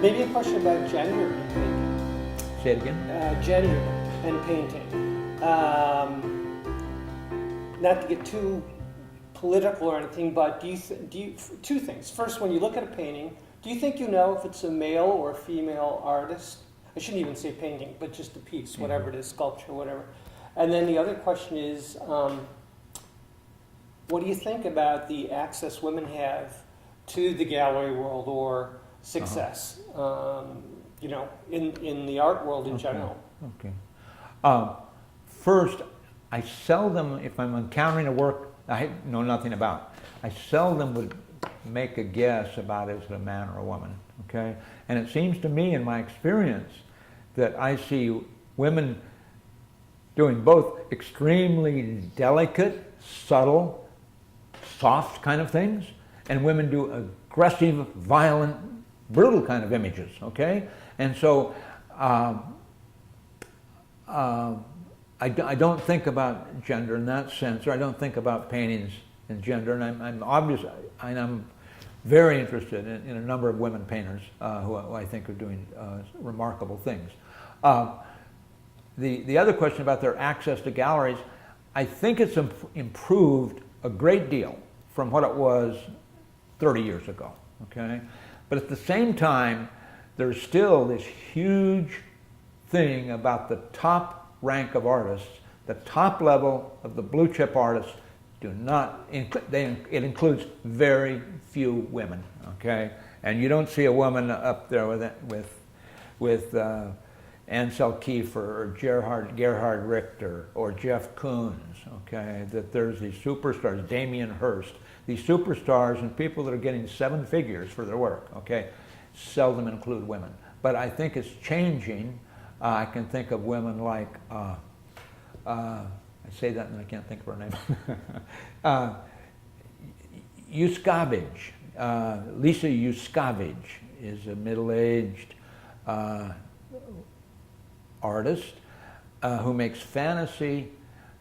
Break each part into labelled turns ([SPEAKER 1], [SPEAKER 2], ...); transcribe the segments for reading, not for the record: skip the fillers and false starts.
[SPEAKER 1] Maybe a question about gender in painting.
[SPEAKER 2] Say it again?
[SPEAKER 1] Gender and painting. Not to get too political or anything, but do you two things. First, when you look at a painting, do you think you know if it's a male or a female artist? I shouldn't even say painting, but just a piece, whatever it is, sculpture, whatever. And then the other question is, what do you think about the access women have to the gallery world or success, you know, in the art world in general?
[SPEAKER 2] Okay. First, I seldom, if I'm encountering a work I know nothing about, I seldom would make a guess about is it a man or a woman, okay? And it seems to me in my experience that I see women doing both extremely delicate, subtle, soft kind of things, and women do aggressive, violent, brutal kind of images, okay? And so I don't think about gender in that sense, or I don't think about paintings in gender, and I'm very interested in a number of women painters who I think are doing remarkable things. The other question about their access to galleries, I think it's improved a great deal from what it was 30 years ago, okay? But at the same time, there's still this huge thing about the top rank of artists, the top level of the blue chip artists do not, it includes very few women, okay? And you don't see a woman up there with Ansel Kiefer or Gerhard Richter or Jeff Koons, okay? That there's these superstars, Damien Hirst, these superstars and people that are getting 7 figures for their work, okay? Seldom include women. But I think it's changing. I can think of women like, I say that and I can't think of her name. Yuskavage, Lisa Yuskavage is a middle-aged artist who makes fantasy,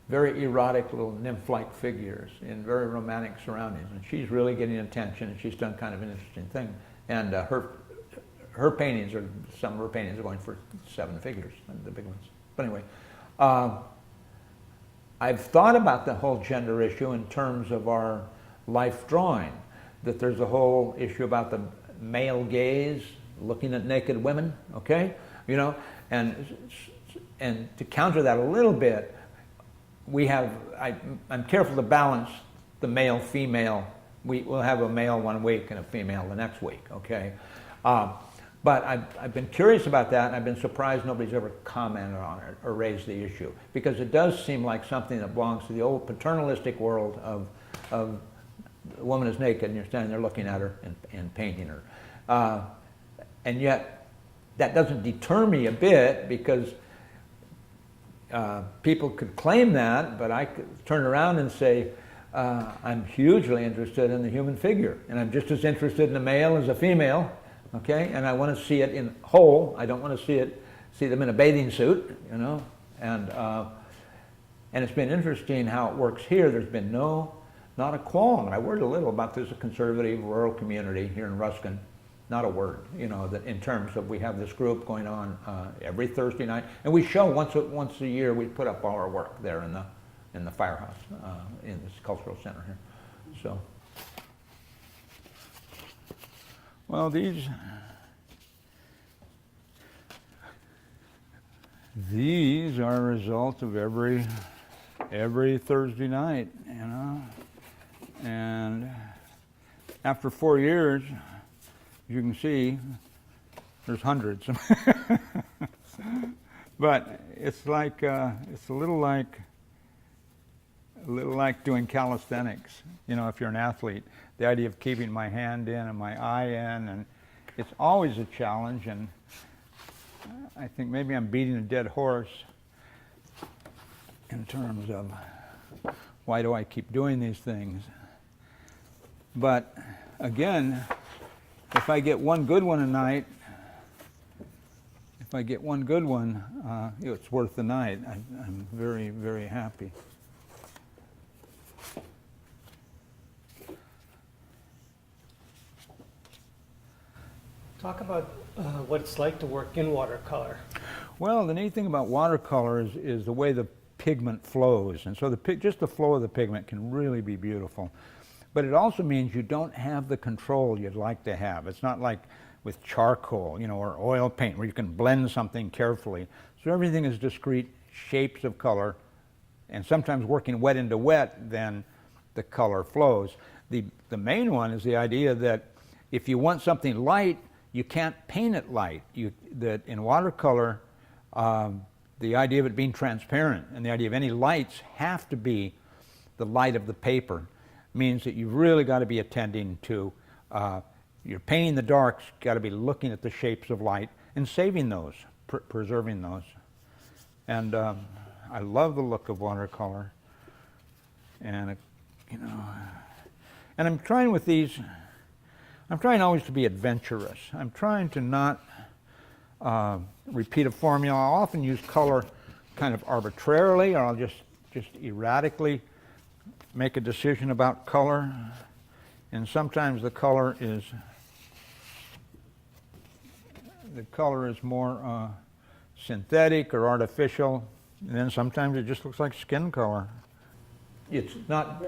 [SPEAKER 2] very erotic little nymph-like figures in very romantic surroundings. And she's really getting attention, and she's done kind of an interesting thing. And her paintings are, some of her paintings are going for 7 figures, the big ones. But anyway, I've thought about the whole gender issue in terms of our life drawing, that there's a whole issue about the male gaze, looking at naked women, okay? You know, and to counter that a little bit, we have, I'm careful to balance the male-female. We'll have a male one week and a female the next week, okay? But I've been curious about that, and I've been surprised nobody's ever commented on it or raised the issue, because it does seem like something that belongs to the old paternalistic world of the woman is naked and you're standing there looking at her and painting her. And yet, that doesn't deter me a bit, because people could claim that, but I could turn around and say, I'm hugely interested in the human figure, and I'm just as interested in a male as a female. Okay, and I want to see it in whole. I don't want to see them in a bathing suit, you know. And it's been interesting how it works here. There's been not a qualm. And I worried a little about this conservative rural community here in Ruskin. Not a word, you know, that in terms of we have this group going on every Thursday night, and we show once a year. We put up all our work there in the firehouse in this cultural center here. So. Well, these are a result of every Thursday night, you know. And after 4 years, as you can see, there's hundreds. But it's like it's a little like doing calisthenics. You know, if you're an athlete, the idea of keeping my hand in and my eye in, and it's always a challenge. And I think maybe I'm beating a dead horse in terms of why do I keep doing these things. But again, if I get one good one a night, it's worth the night. I'm very, very happy.
[SPEAKER 1] Talk about what it's like to work in watercolor.
[SPEAKER 2] Well, the neat thing about watercolor is the way the pigment flows, and so just the flow of the pigment can really be beautiful. But it also means you don't have the control you'd like to have. It's not like with charcoal, or oil paint, where you can blend something carefully. So everything is discrete shapes of color, and sometimes working wet into wet, then the color flows. The main one is the idea that if you want something light, you can't paint it light. That in watercolor, the idea of it being transparent and the idea of any lights have to be the light of the paper, means that you've really got to be attending to, you're painting the darks, got to be looking at the shapes of light and saving those, preserving those. And I love the look of watercolor. And, and I'm trying with these, I'm trying always to be adventurous. I'm trying to not repeat a formula. I'll often use color kind of arbitrarily, or I'll just erratically make a decision about color. And sometimes the color is more synthetic or artificial, and then sometimes it just looks like skin color. It's not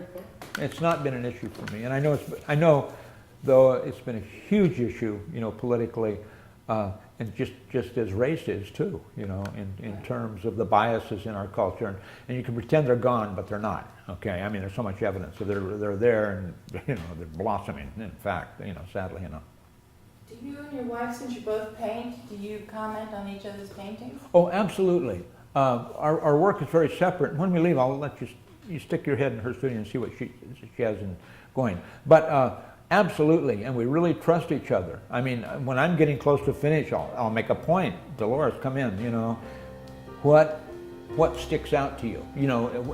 [SPEAKER 2] been an issue for me, and I know though it's been a huge issue, politically, and just as race is too, in terms of the biases in our culture, and you can pretend they're gone, but they're not. Okay, I mean, there's so much evidence that they're there, and they're blossoming. In fact, sadly,
[SPEAKER 3] Do you and your wife, since you both paint, do you comment on each other's paintings?
[SPEAKER 2] Oh, absolutely. Our work is very separate. When we leave, I'll let you stick your head in her studio and see what she has going. But absolutely, and we really trust each other. I mean, when I'm getting close to finish, I'll make a point. Dolores, come in. What sticks out to you?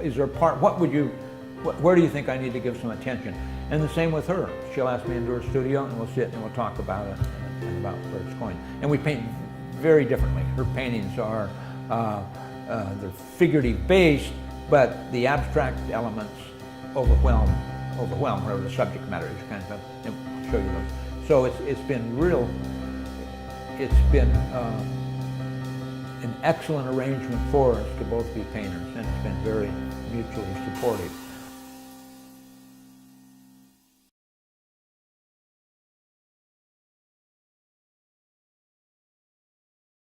[SPEAKER 2] Is there a part? Where do you think I need to give some attention? And the same with her. She'll ask me into her studio, and we'll sit and we'll talk about it and about where it's going. And we paint very differently. Her paintings are they're figurative based, but the abstract elements overwhelm whatever the subject matter is, kind of. And I'll show you those. So it's been an excellent arrangement for us to both be painters, and it's been very mutually supportive.